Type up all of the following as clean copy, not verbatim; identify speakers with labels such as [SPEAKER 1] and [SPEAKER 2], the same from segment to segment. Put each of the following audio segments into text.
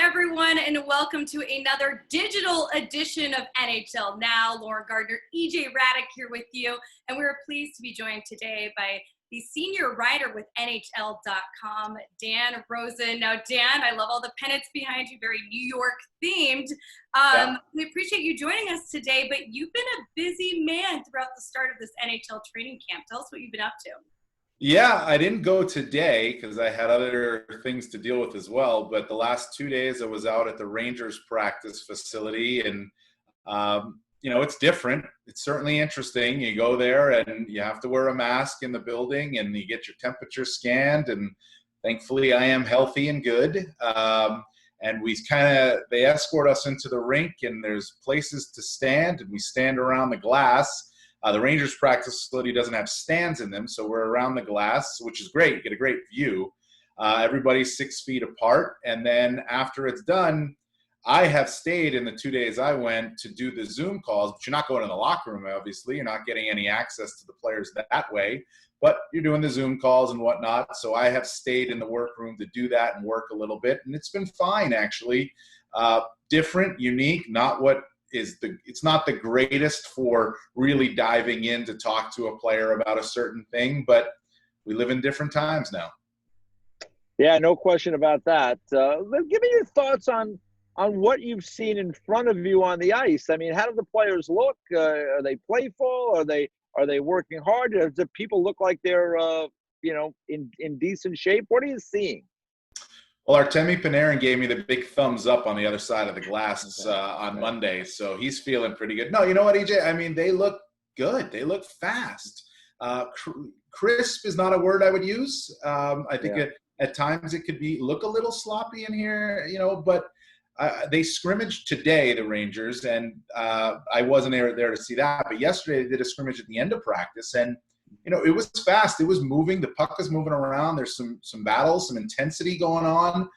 [SPEAKER 1] everyone, and welcome to another digital edition of NHL Now. Lauren Gardner, EJ Hradek here with you, and we're pleased to be joined today by the senior writer with NHL.com, Dan Rosen. Now, Dan, I love all the pennants behind you, very New York themed. We appreciate you joining us today, but you've been a busy man throughout the start of this NHL training camp. Tell us what you've been up to.
[SPEAKER 2] Yeah, I didn't go today because I had other things to deal with as well. But the last 2 days I was out at the Rangers practice facility, and it's different. It's certainly interesting. You go there and you have to wear a mask in the building, and you get your temperature scanned. And thankfully, I am healthy and good. And they escort us into the rink, and there's places to stand, and we stand around the glass. The Rangers practice facility doesn't have stands in them, so we're around the glass, which is great. You get a great view. Everybody's 6 feet apart. And then after it's done, I have stayed in the 2 days I went to do the Zoom calls, but you're not going in the locker room, obviously. You're not getting any access to the players that way, but you're doing the Zoom calls and whatnot. So I have stayed in the workroom to do that and work a little bit, and it's been fine, actually. Different, unique, it's not the greatest for really diving in to talk to a player about a certain thing, but we live in different times now.
[SPEAKER 3] Yeah, no question about that. Give me your thoughts on what you've seen in front of you on the ice. I mean, how do the players look? Are they playful? Are they working hard? Do people look like they're in decent shape? What are you seeing?
[SPEAKER 2] Well, Artemi Panarin gave me the big thumbs up on the other side of the glass on Monday, so he's feeling pretty good. No, you know what, EJ? I mean, they look good. They look fast. Crisp is not a word I would use. I think at times it could look a little sloppy in here, but they scrimmaged today, the Rangers, and I wasn't there to see that. But yesterday they did a scrimmage at the end of practice, and it was fast. It was moving. The puck was moving around. There's some battles, some intensity going on.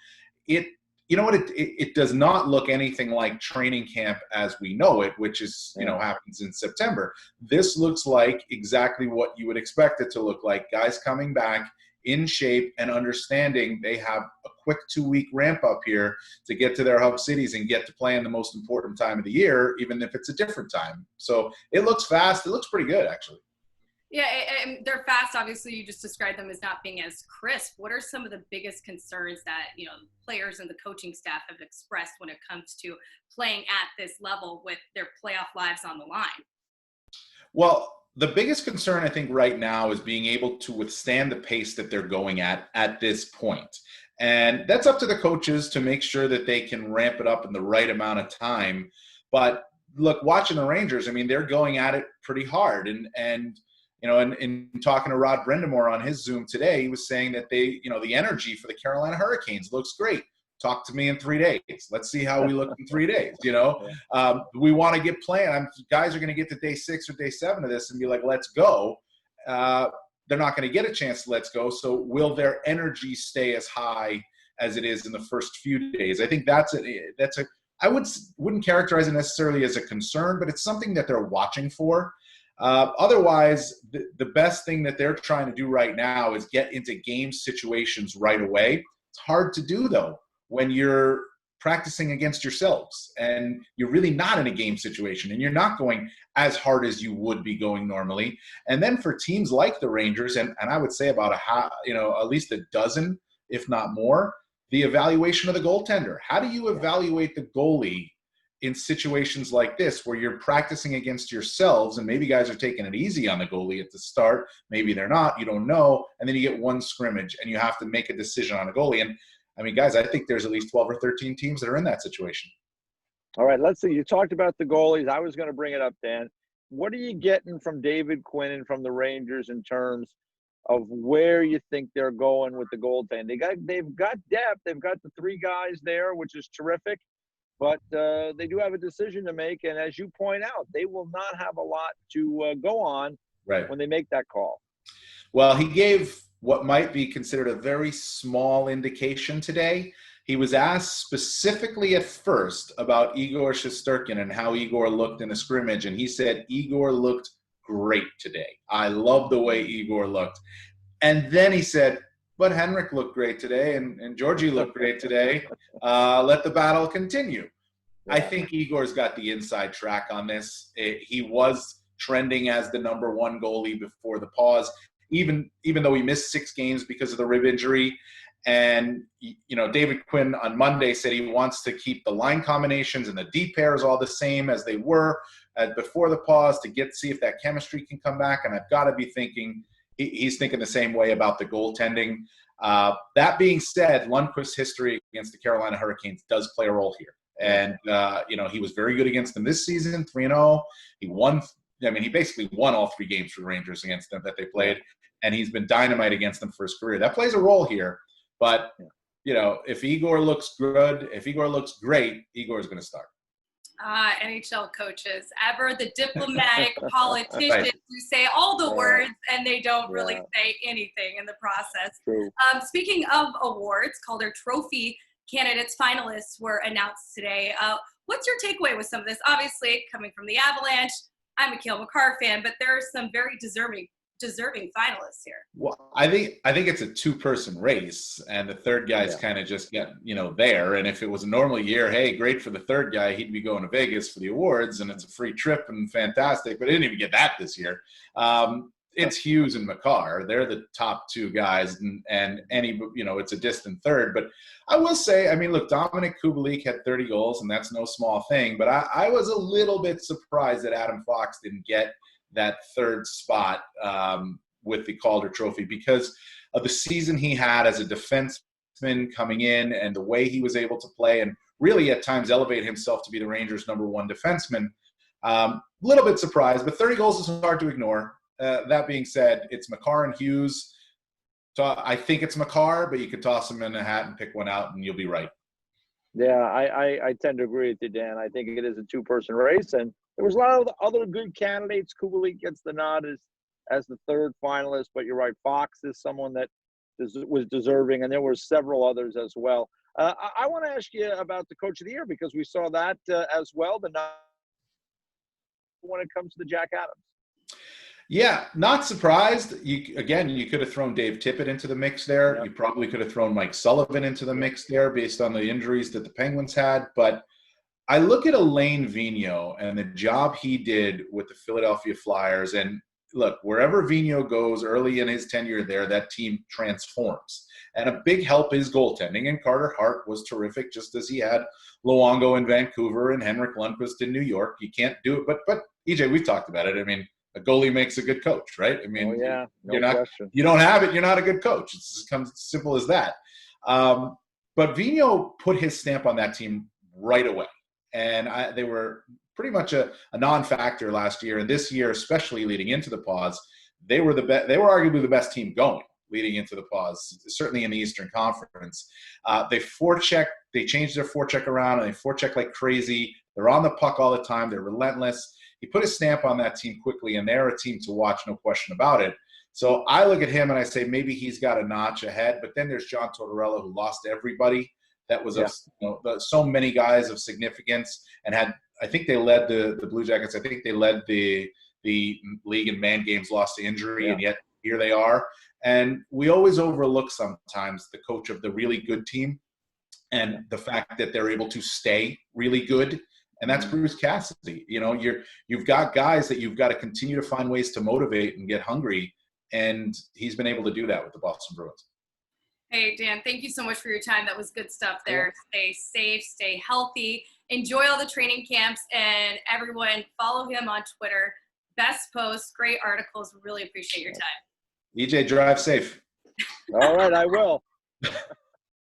[SPEAKER 2] It does not look anything like training camp as we know it, which is, happens in September. This looks like exactly what you would expect it to look like. Guys coming back in shape and understanding they have a quick 2-week ramp up here to get to their hub cities and get to play in the most important time of the year, even if it's a different time. So it looks fast. It looks pretty good, actually.
[SPEAKER 1] Yeah, and they're fast. Obviously, you just described them as not being as crisp. What are some of the biggest concerns that, players and the coaching staff have expressed when it comes to playing at this level with their playoff lives on the line?
[SPEAKER 2] Well, the biggest concern, I think, right now is being able to withstand the pace that they're going at this point. And that's up to the coaches to make sure that they can ramp it up in the right amount of time. But look, watching the Rangers, I mean, they're going at it pretty hard. And in talking to Rod Brindamore on his Zoom today, he was saying that the energy for the Carolina Hurricanes looks great. Talk to me in 3 days. Let's see how we look in 3 days. We want to get playing. Guys are going to get to day 6 or day 7 of this and be like, let's go. They're not going to get a chance to let's go. So will their energy stay as high as it is in the first few days? I think I wouldn't characterize it necessarily as a concern, but it's something that they're watching for. Otherwise, the best thing that they're trying to do right now is get into game situations right away. It's hard to do, though, when you're practicing against yourselves and you're really not in a game situation and you're not going as hard as you would be going normally. And then for teams like the Rangers, and I would say about at least a dozen, if not more, the evaluation of the goaltender. How do you evaluate the goalie in situations like this where you're practicing against yourselves and maybe guys are taking it easy on the goalie at the start, maybe they're not, you don't know, and then you get one scrimmage and you have to make a decision on a goalie. And I mean, guys, I think there's at least 12 or 13 teams that are in that situation.
[SPEAKER 3] All right, let's see. You talked about the goalies. I was going to bring it up, Dan. What are you getting from David Quinn and from the Rangers in terms of where you think they're going with the goaltending? They've got depth. They've got the 3 guys there, which is terrific. But they do have a decision to make, and as you point out, they will not have a lot to go on when they make that call.
[SPEAKER 2] Well, he gave what might be considered a very small indication today. He was asked specifically at first about Igor Shesterkin and how Igor looked in the scrimmage, and he said Igor looked great today. I love the way Igor looked. And then he said, but Henrik looked great today, and Georgie looked great today. Let the battle continue. I think Igor's got the inside track on this. He was trending as the number one goalie before the pause, even though he missed 6 games because of the rib injury. And, David Quinn on Monday said he wants to keep the line combinations and the D pairs all the same as they were before the pause to see if that chemistry can come back. And I've got to be thinking he's thinking the same way about the goaltending. That being said, Lundqvist's history against the Carolina Hurricanes does play a role here. And, he was very good against them this season, 3-0. He won. He basically won all 3 games for the Rangers against them that they played. And he's been dynamite against them for his career. That plays a role here. But, if Igor looks good, if Igor looks great, Igor is going to start.
[SPEAKER 1] NHL coaches, ever the diplomatic politicians
[SPEAKER 2] Right.
[SPEAKER 1] who say all the words and they don't really say anything in the process.
[SPEAKER 3] True.
[SPEAKER 1] Speaking of awards, Calder Trophy candidates finalists were announced today. What's your takeaway with some of this? Obviously, coming from the Avalanche, I'm a Cale Makar fan, but there are some very deserving finalists here.
[SPEAKER 2] Well, I think it's a 2-person race, and the third guy's kind of just there. And if it was a normal year, hey, great for the third guy, he'd be going to Vegas for the awards, and it's a free trip and fantastic. But I didn't even get that this year. It's Hughes and Makar. They're the top 2 guys, and any it's a distant third. But I will say, look, Dominic Kubalik had 30 goals, and that's no small thing. But I was a little bit surprised that Adam Fox didn't get that third spot with the Calder Trophy because of the season he had as a defenseman coming in and the way he was able to play and really at times elevate himself to be the Rangers' number 1 defenseman. Little bit surprised, but 30 goals is hard to ignore. That being said, it's Makar and Hughes. So I think it's Makar, but you could toss them in a hat and pick one out and you'll be right.
[SPEAKER 3] Yeah, I tend to agree with you, Dan. I think it is a 2-person race, and there was a lot of other good candidates. Kubalik gets the nod as the third finalist, but you're right. Fox is someone that was deserving, and there were several others as well. I want to ask you about the Coach of the Year because we saw that as well. The nod when it comes to the Jack Adams.
[SPEAKER 2] Yeah, not surprised. You could have thrown Dave Tippett into the mix there. Yep. You probably could have thrown Mike Sullivan into the mix there based on the injuries that the Penguins had. But I look at Alain Vigneault and the job he did with the Philadelphia Flyers. And look, wherever Vigneault goes early in his tenure there, that team transforms. And a big help is goaltending. And Carter Hart was terrific, just as he had Luongo in Vancouver and Henrik Lundqvist in New York. You can't do it. But EJ, we've talked about it. A goalie makes a good coach, right?
[SPEAKER 3] Question.
[SPEAKER 2] You don't have it, you're not a good coach. It's simple as that. But Vigneault put his stamp on that team right away. And they were pretty much a non-factor last year. And this year, especially leading into the pause, they were arguably the best team going leading into the pause, certainly in the Eastern Conference. They changed their forecheck around, and they forecheck like crazy. They're on the puck all the time. They're relentless. He put a stamp on that team quickly, and they're a team to watch, no question about it. So I look at him and I say maybe he's got a notch ahead. But then there's John Tortorella, who lost everybody. That was so many guys of significance, and I think they led the Blue Jackets. I think they led the league in man games lost to injury, and yet here they are. And we always overlook sometimes the coach of the really good team and the fact that they're able to stay really good. And that's Bruce Cassidy. You've got guys that you've got to continue to find ways to motivate and get hungry. And he's been able to do that with the Boston Bruins.
[SPEAKER 1] Hey, Dan, thank you so much for your time. That was good stuff there. Stay safe, stay healthy, enjoy all the training camps, and everyone follow him on Twitter. Best posts, great articles. Really appreciate your time.
[SPEAKER 2] EJ, drive safe.
[SPEAKER 3] All right, I will.